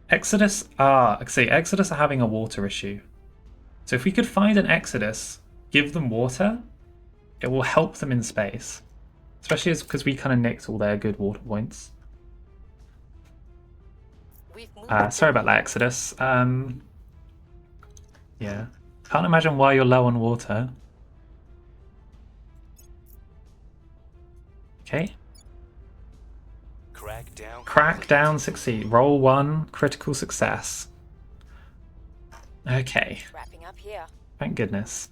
Exodus, Exodus are having a water issue. So if we could find an Exodus, give them water, it will help them in space. Especially because we kind of nicked all their good water points. We've moved Sorry about that, Exodus. Yeah. Can't imagine why you're low on water. Okay. Crackdown. Crackdown succeed. Roll 1, critical success. Okay, Wrapping up here. thank goodness.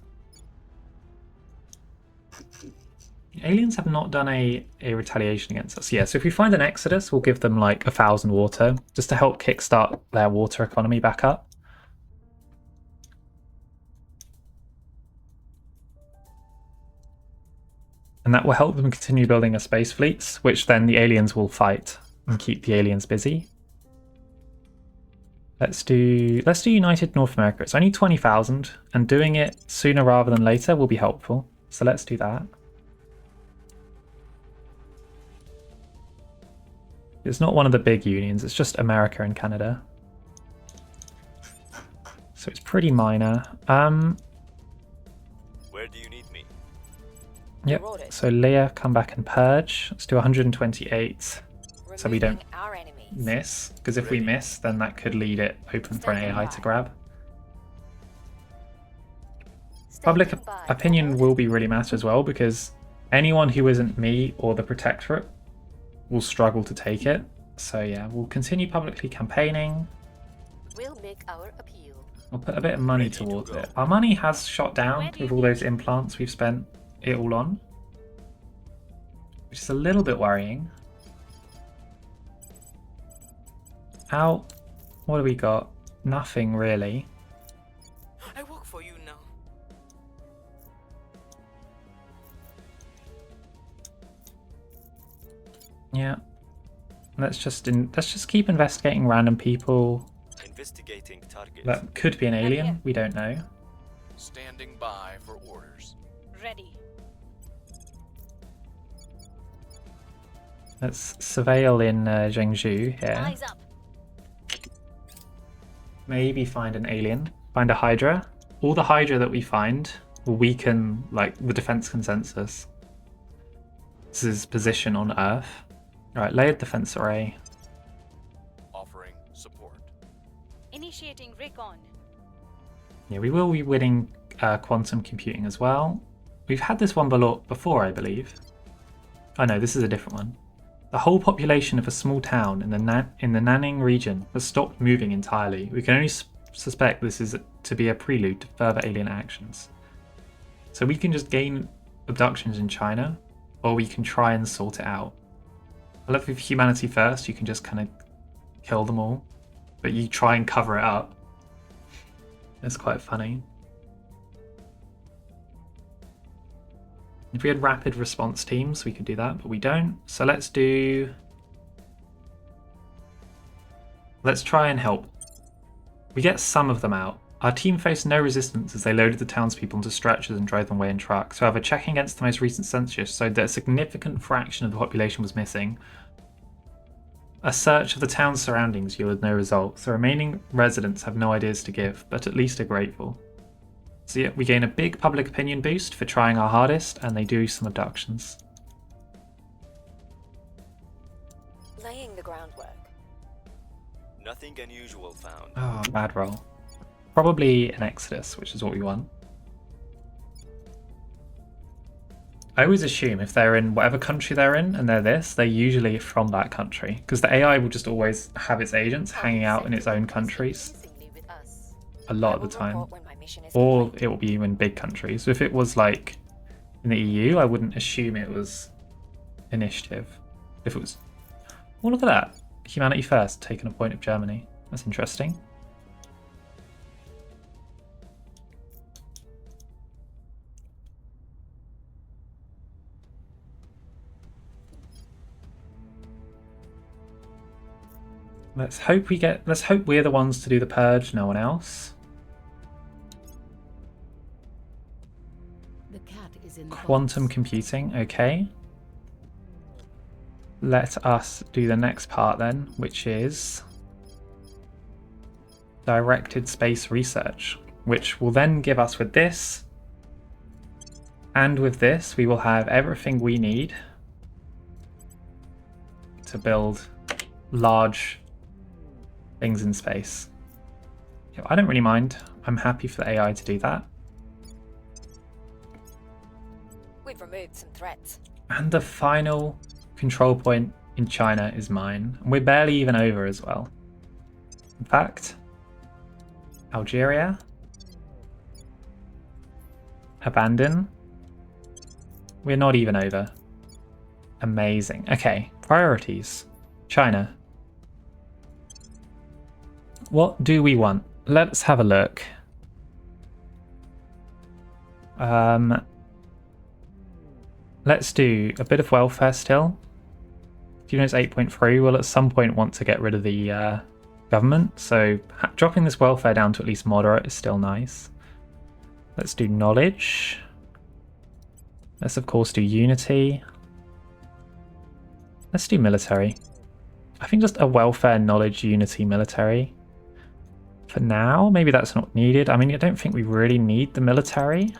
Aliens have not done a retaliation against us. Yeah, so if we find an Exodus, we'll give them like 1,000 water, just to help kickstart their water economy back up. And that will help them continue building their space fleets, which then the aliens will fight and keep the aliens busy. Let's do United North America. It's only 20,000, and doing it sooner rather than later will be helpful. So let's do that. It's not one of the big unions, it's just America and Canada. So it's pretty minor. Where do you need me? Yep, so Leah, come back and purge. Let's do 128, so we don't Removing our enemies. miss. Because if we miss, then that could lead it open for an AI to grab. Public Standing by. opinion will be really matter as well, because anyone who isn't me or the Protectorate will struggle to take it. So yeah, we'll continue publicly campaigning. We'll make our appeal. I'll put a bit of money towards it. Our money has shot down with all those implants we've spent it all on, which is a little bit worrying. Out. What do we got? Nothing really. I work for you now. Yeah. Let's just keep investigating random people. Investigating target. That could be an alien. We don't know. Standing by for orders. Ready. Let's surveil in Zhengzhou here. Eyes up. Maybe find an alien. Find a hydra. All the hydra that we find will weaken like the defense consensus. This is position on Earth. Right, layered defense array. Offering support. Initiating recon. Yeah, we will be winning quantum computing as well. We've had this one before, I believe. Oh no, this is a different one. The whole population of a small town in the Nanning region has stopped moving entirely. We can only suspect this is to be a prelude to further alien actions. So we can just gain abductions in China, or we can try and sort it out. I love with humanity first, you can just kind of kill them all, but you try and cover it up. It's quite funny. If we had rapid response teams, we could do that, but we don't. So let's try and help. We get some of them out. Our team faced no resistance as they loaded the townspeople into stretchers and drove them away in trucks. However, checking against the most recent census showed that a significant fraction of the population was missing. A search of the town's surroundings yielded no results. The remaining residents have no ideas to give, but at least are grateful. So yeah, we gain a big public opinion boost for trying our hardest, and they do some abductions. Laying the groundwork. Nothing unusual found. Oh, bad roll. Probably an Exodus, which is what we want. I always assume if they're in whatever country they're in and they're this, they're usually from that country. Because the AI will just always have its agents hanging out in its own countries a lot of the time. Or it will be in big countries. So if it was like in the EU, I wouldn't assume it was initiative. If it was... Oh, look at that. Humanity first, taking a point of Germany. That's interesting. Let's hope we're the ones to do the purge, no one else. The cat is in the Quantum box. computing, okay. Let us do the next part then, which is directed space research, which will then give us with this, and with this, we will have everything we need to build large things in space. Yeah, I don't really mind. I'm happy for the AI to do that. We've removed some threats. And the final control point in China is mine. And we're barely even over as well. In fact, Algeria. Abandon. We're not even over. Amazing. Okay, priorities. China. What do we want? Let's have a look. Let's do a bit of welfare still. Do you know it's 8.3? We'll at some point want to get rid of the government, so dropping this welfare down to at least moderate is still nice. Let's do knowledge. Let's of course do unity. Let's do military. I think just a welfare, knowledge, unity, military. For now, maybe that's not needed. I mean, I don't think we really need the military.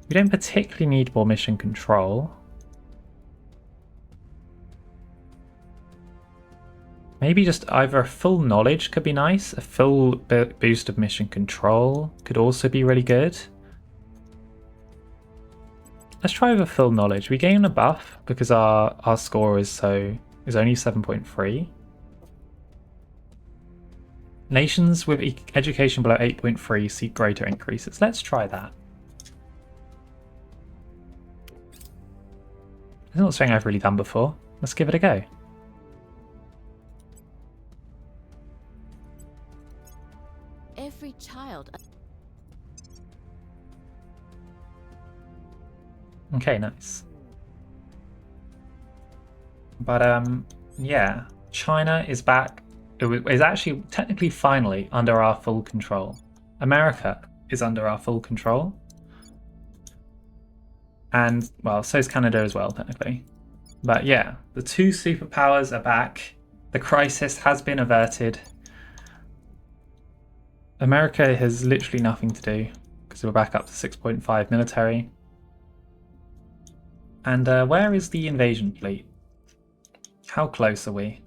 We don't particularly need more mission control. Maybe just either a full knowledge could be nice. A full boost of mission control could also be really good. Let's try with a full knowledge. We gain a buff because our score is only 7.3. Nations with education below 8.3 see greater increases. Let's try that. It's not something I've really done before. Let's give it a go. Every child. Okay, nice. But yeah, China is back. Is actually technically finally under our full control. America is under our full control. And, well, so is Canada as well, technically. But yeah, the two superpowers are back. The crisis has been averted. America has literally nothing to do because we're back up to 6.5 military. And where is the invasion fleet? How close are we?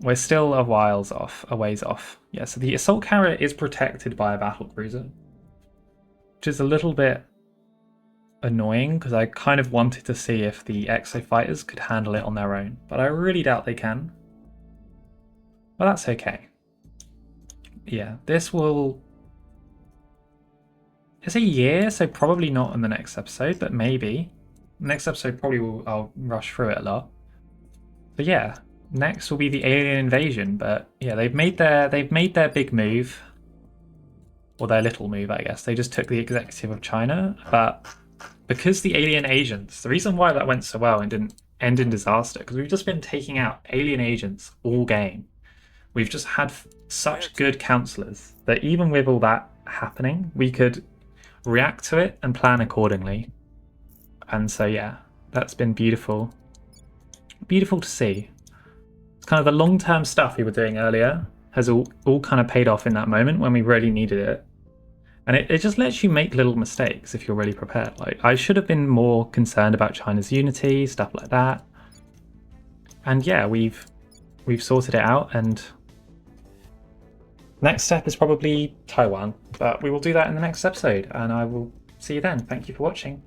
We're still a ways off. Yeah, so the assault carrier is protected by a battle cruiser, which is a little bit annoying because I kind of wanted to see if the exo fighters could handle it on their own, but I really doubt they can. But that's okay. Yeah, this will... It's a year, so probably not in the next episode, but maybe. Next episode probably I'll rush through it a lot. But yeah, next will be the alien invasion. But yeah, they've made their big move, or their little move, I guess. They just took the executive of China, but because the alien agents, the reason why that went so well and didn't end in disaster, because we've just been taking out alien agents all game. We've just had such good councilors that even with all that happening, we could react to it and plan accordingly. And so yeah, that's been beautiful. Beautiful to see. It's kind of the long-term stuff we were doing earlier has all kind of paid off in that moment when we really needed it. And it just lets you make little mistakes if you're really prepared. Like, I should have been more concerned about China's unity, stuff like that. And yeah, we've sorted it out, and next step is probably Taiwan, but we will do that in the next episode, and I will see you then. Thank you for watching.